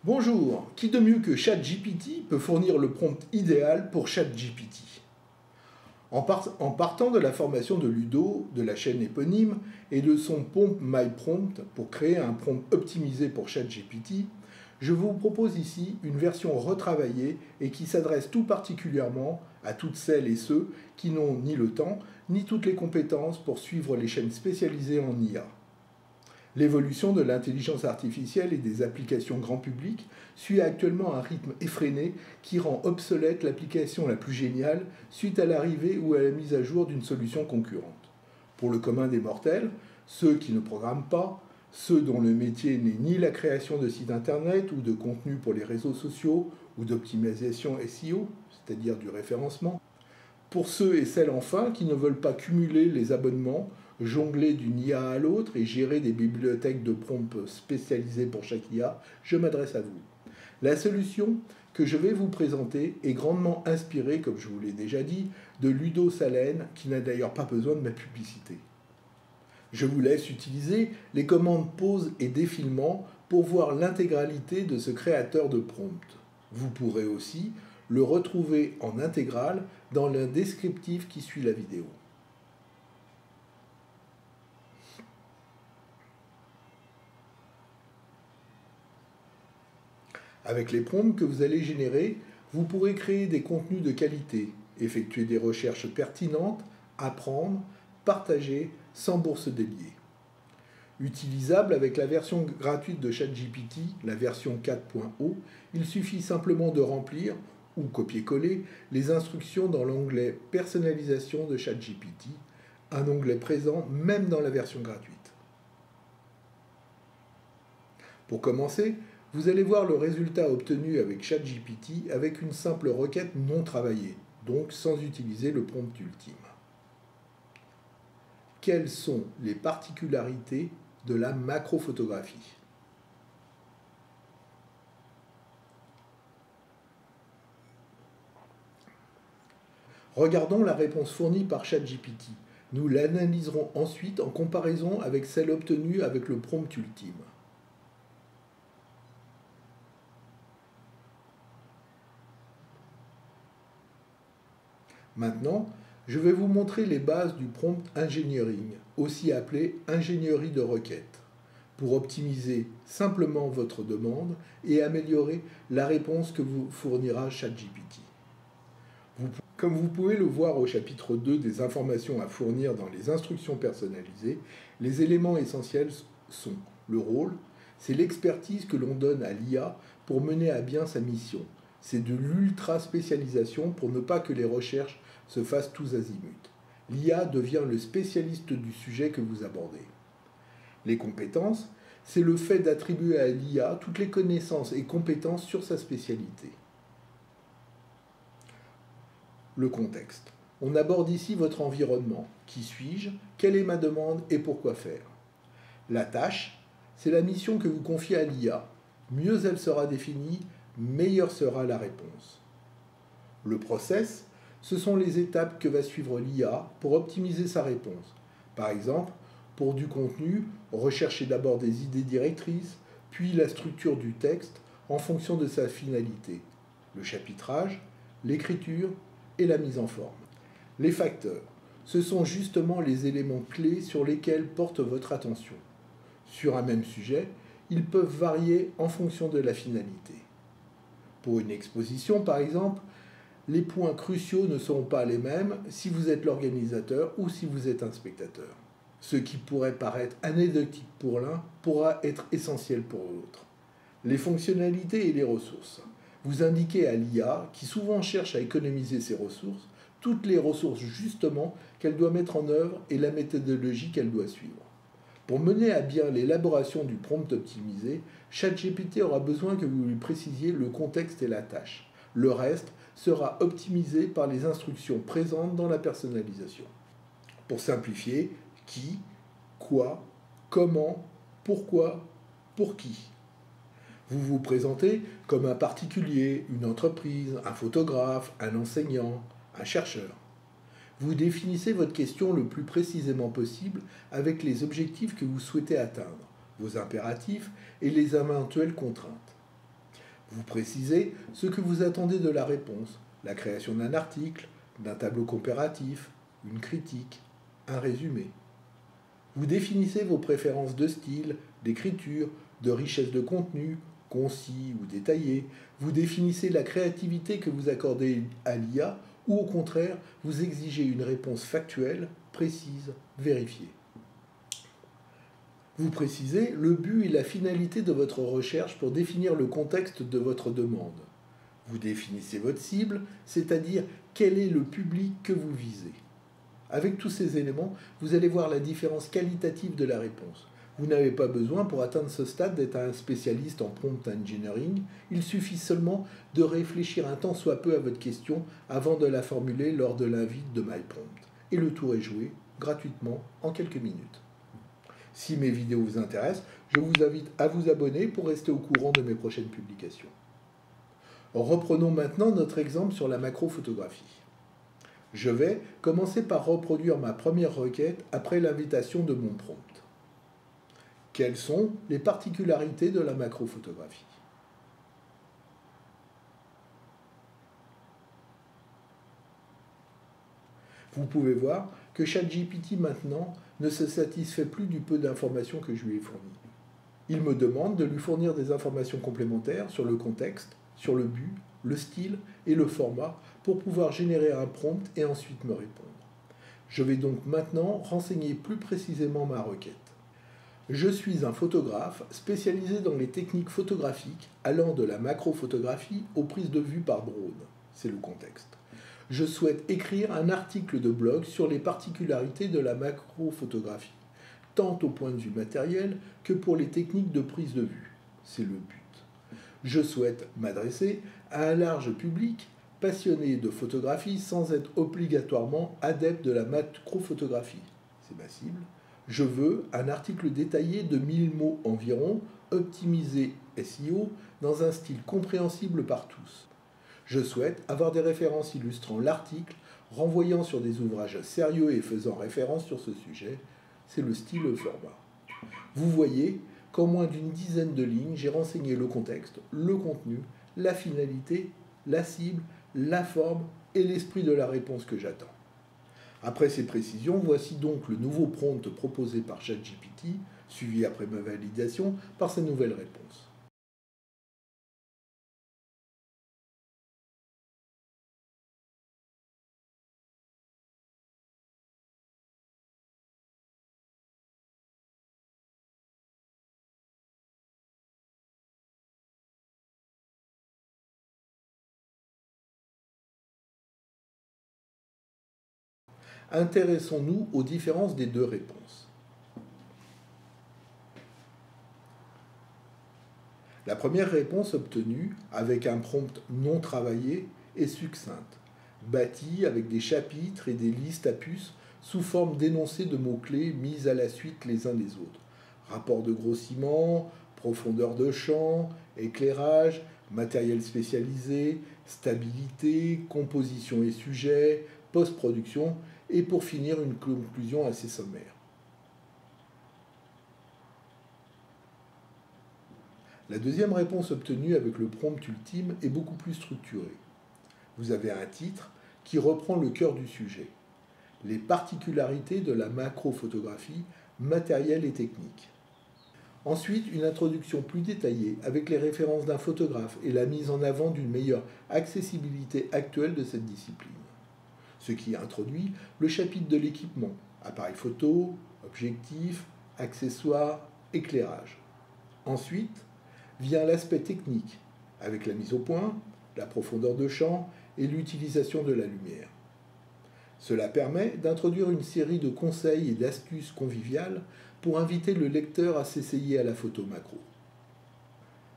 Bonjour, qui de mieux que ChatGPT peut fournir le prompt idéal pour ChatGPT? En partant de la formation de Ludo, de la chaîne éponyme, et de son prompt MyPrompt pour créer un prompt optimisé pour ChatGPT, je vous propose ici une version retravaillée et qui s'adresse tout particulièrement à toutes celles et ceux qui n'ont ni le temps ni toutes les compétences pour suivre les chaînes spécialisées en IA. L'évolution de l'intelligence artificielle et des applications grand public suit actuellement un rythme effréné qui rend obsolète l'application la plus géniale suite à l'arrivée ou à la mise à jour d'une solution concurrente. Pour le commun des mortels, ceux qui ne programment pas, ceux dont le métier n'est ni la création de sites internet ou de contenu pour les réseaux sociaux ou d'optimisation SEO, c'est-à-dire du référencement, pour ceux et celles enfin qui ne veulent pas cumuler les abonnements, jongler d'une IA à l'autre et gérer des bibliothèques de prompts spécialisées pour chaque IA, je m'adresse à vous. La solution que je vais vous présenter est grandement inspirée, comme je vous l'ai déjà dit, de Ludo Salen, qui n'a d'ailleurs pas besoin de ma publicité. Je vous laisse utiliser les commandes pause et défilement pour voir l'intégralité de ce créateur de prompt. Vous pourrez aussi le retrouver en intégrale dans le descriptif qui suit la vidéo. Avec les prompts que vous allez générer, vous pourrez créer des contenus de qualité, effectuer des recherches pertinentes, apprendre, partager sans bourse déliée. Utilisable avec la version gratuite de ChatGPT, la version 4.0, il suffit simplement de remplir ou copier-coller les instructions dans l'onglet Personnalisation de ChatGPT, un onglet présent même dans la version gratuite. Pour commencer, vous allez voir le résultat obtenu avec ChatGPT avec une simple requête non travaillée, donc sans utiliser le prompt ultime. Quelles sont les particularités de la macrophotographie? Regardons la réponse fournie par ChatGPT. Nous l'analyserons ensuite en comparaison avec celle obtenue avec le prompt ultime. Maintenant, je vais vous montrer les bases du prompt engineering, aussi appelé ingénierie de requête, pour optimiser simplement votre demande et améliorer la réponse que vous fournira ChatGPT. Comme vous pouvez le voir au chapitre 2 des informations à fournir dans les instructions personnalisées, les éléments essentiels sont le rôle, c'est l'expertise que l'on donne à l'IA pour mener à bien sa mission. C'est de l'ultra-spécialisation pour ne pas que les recherches se fassent tous azimuts. L'IA devient le spécialiste du sujet que vous abordez. Les compétences, c'est le fait d'attribuer à l'IA toutes les connaissances et compétences sur sa spécialité. Le contexte. On aborde ici votre environnement. Qui suis-je? Quelle est ma demande et pourquoi faire? La tâche, c'est la mission que vous confiez à l'IA. Mieux elle sera définie, meilleure sera la réponse. Le process, ce sont les étapes que va suivre l'IA pour optimiser sa réponse. Par exemple, pour du contenu, recherchez d'abord des idées directrices, puis la structure du texte en fonction de sa finalité, le chapitrage, l'écriture et la mise en forme. Les facteurs, ce sont justement les éléments clés sur lesquels porte votre attention. Sur un même sujet, ils peuvent varier en fonction de la finalité. Pour une exposition, par exemple, les points cruciaux ne seront pas les mêmes si vous êtes l'organisateur ou si vous êtes un spectateur. Ce qui pourrait paraître anecdotique pour l'un pourra être essentiel pour l'autre. Les fonctionnalités et les ressources. Vous indiquez à l'IA, qui souvent cherche à économiser ses ressources, toutes les ressources justement qu'elle doit mettre en œuvre et la méthodologie qu'elle doit suivre. Pour mener à bien l'élaboration du prompt optimisé, ChatGPT aura besoin que vous lui précisiez le contexte et la tâche. Le reste sera optimisé par les instructions présentes dans la personnalisation. Pour simplifier, qui, quoi, comment, pourquoi, pour qui. Vous vous présentez comme un particulier, une entreprise, un photographe, un enseignant, un chercheur. Vous définissez votre question le plus précisément possible avec les objectifs que vous souhaitez atteindre, vos impératifs et les éventuelles contraintes. Vous précisez ce que vous attendez de la réponse, la création d'un article, d'un tableau comparatif, une critique, un résumé. Vous définissez vos préférences de style, d'écriture, de richesse de contenu, concis ou détaillé. Vous définissez la créativité que vous accordez à l'IA ou au contraire, vous exigez une réponse factuelle, précise, vérifiée. Vous précisez le but et la finalité de votre recherche pour définir le contexte de votre demande. Vous définissez votre cible, c'est-à-dire quel est le public que vous visez. Avec tous ces éléments, vous allez voir la différence qualitative de la réponse. Vous n'avez pas besoin pour atteindre ce stade d'être un spécialiste en prompt engineering, il suffit seulement de réfléchir un tant soit peu à votre question avant de la formuler lors de l'invite de MyPrompt. Et le tour est joué, gratuitement, en quelques minutes. Si mes vidéos vous intéressent, je vous invite à vous abonner pour rester au courant de mes prochaines publications. Reprenons maintenant notre exemple sur la macrophotographie. Je vais commencer par reproduire ma première requête après l'invitation de mon prompt. Quelles sont les particularités de la macrophotographie? Vous pouvez voir que ChatGPT maintenant ne se satisfait plus du peu d'informations que je lui ai fournies. Il me demande de lui fournir des informations complémentaires sur le contexte, sur le but, le style et le format pour pouvoir générer un prompt et ensuite me répondre. Je vais donc maintenant renseigner plus précisément ma requête. Je suis un photographe spécialisé dans les techniques photographiques allant de la macrophotographie aux prises de vue par drone. C'est le contexte. Je souhaite écrire un article de blog sur les particularités de la macrophotographie, tant au point de vue matériel que pour les techniques de prise de vue. C'est le but. Je souhaite m'adresser à un large public passionné de photographie sans être obligatoirement adepte de la macrophotographie. C'est ma cible. Je veux un article détaillé de 1000 mots environ, optimisé SEO, dans un style compréhensible par tous. Je souhaite avoir des références illustrant l'article, renvoyant sur des ouvrages sérieux et faisant référence sur ce sujet. C'est le style et le format. Vous voyez qu'en moins d'une dizaine de lignes, j'ai renseigné le contexte, le contenu, la finalité, la cible, la forme et l'esprit de la réponse que j'attends. Après ces précisions, voici donc le nouveau prompt proposé par ChatGPT, suivi après ma validation par sa nouvelle réponse. Intéressons-nous aux différences des deux réponses. La première réponse obtenue, avec un prompt non travaillé, est succincte, bâtie avec des chapitres et des listes à puces sous forme d'énoncés de mots-clés mis à la suite les uns des autres. Rapport de grossiment, profondeur de champ, éclairage, matériel spécialisé, stabilité, composition et sujet, post-production, et pour finir une conclusion assez sommaire. La deuxième réponse obtenue avec le prompt ultime est beaucoup plus structurée. Vous avez un titre qui reprend le cœur du sujet. Les particularités de la macrophotographie, matérielle et technique. Ensuite, une introduction plus détaillée avec les références d'un photographe et la mise en avant d'une meilleure accessibilité actuelle de cette discipline. Ce qui introduit le chapitre de l'équipement, appareil photo, objectif, accessoires, éclairage. Ensuite, vient l'aspect technique, avec la mise au point, la profondeur de champ et l'utilisation de la lumière. Cela permet d'introduire une série de conseils et d'astuces conviviales pour inviter le lecteur à s'essayer à la photo macro.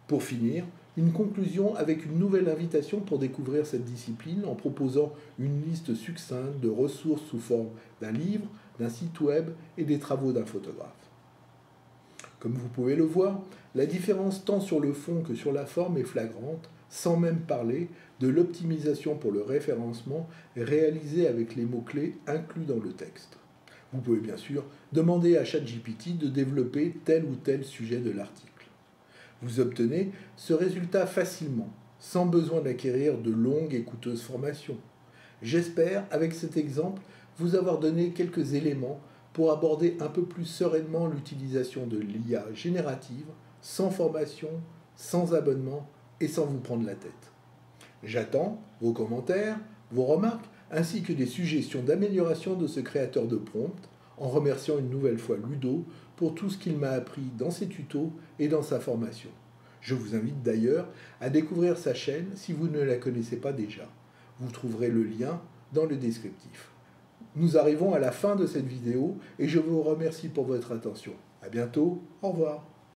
Pour finir, une conclusion avec une nouvelle invitation pour découvrir cette discipline en proposant une liste succincte de ressources sous forme d'un livre, d'un site web et des travaux d'un photographe. Comme vous pouvez le voir, la différence tant sur le fond que sur la forme est flagrante, sans même parler de l'optimisation pour le référencement réalisée avec les mots-clés inclus dans le texte. Vous pouvez bien sûr demander à ChatGPT de développer tel ou tel sujet de l'article. Vous obtenez ce résultat facilement, sans besoin d'acquérir de longues et coûteuses formations. J'espère, avec cet exemple, vous avoir donné quelques éléments pour aborder un peu plus sereinement l'utilisation de l'IA générative, sans formation, sans abonnement et sans vous prendre la tête. J'attends vos commentaires, vos remarques, ainsi que des suggestions d'amélioration de ce créateur de prompt, en remerciant une nouvelle fois Ludo pour tout ce qu'il m'a appris dans ses tutos et dans sa formation. Je vous invite d'ailleurs à découvrir sa chaîne si vous ne la connaissez pas déjà. Vous trouverez le lien dans le descriptif. Nous arrivons à la fin de cette vidéo et je vous remercie pour votre attention. À bientôt, au revoir.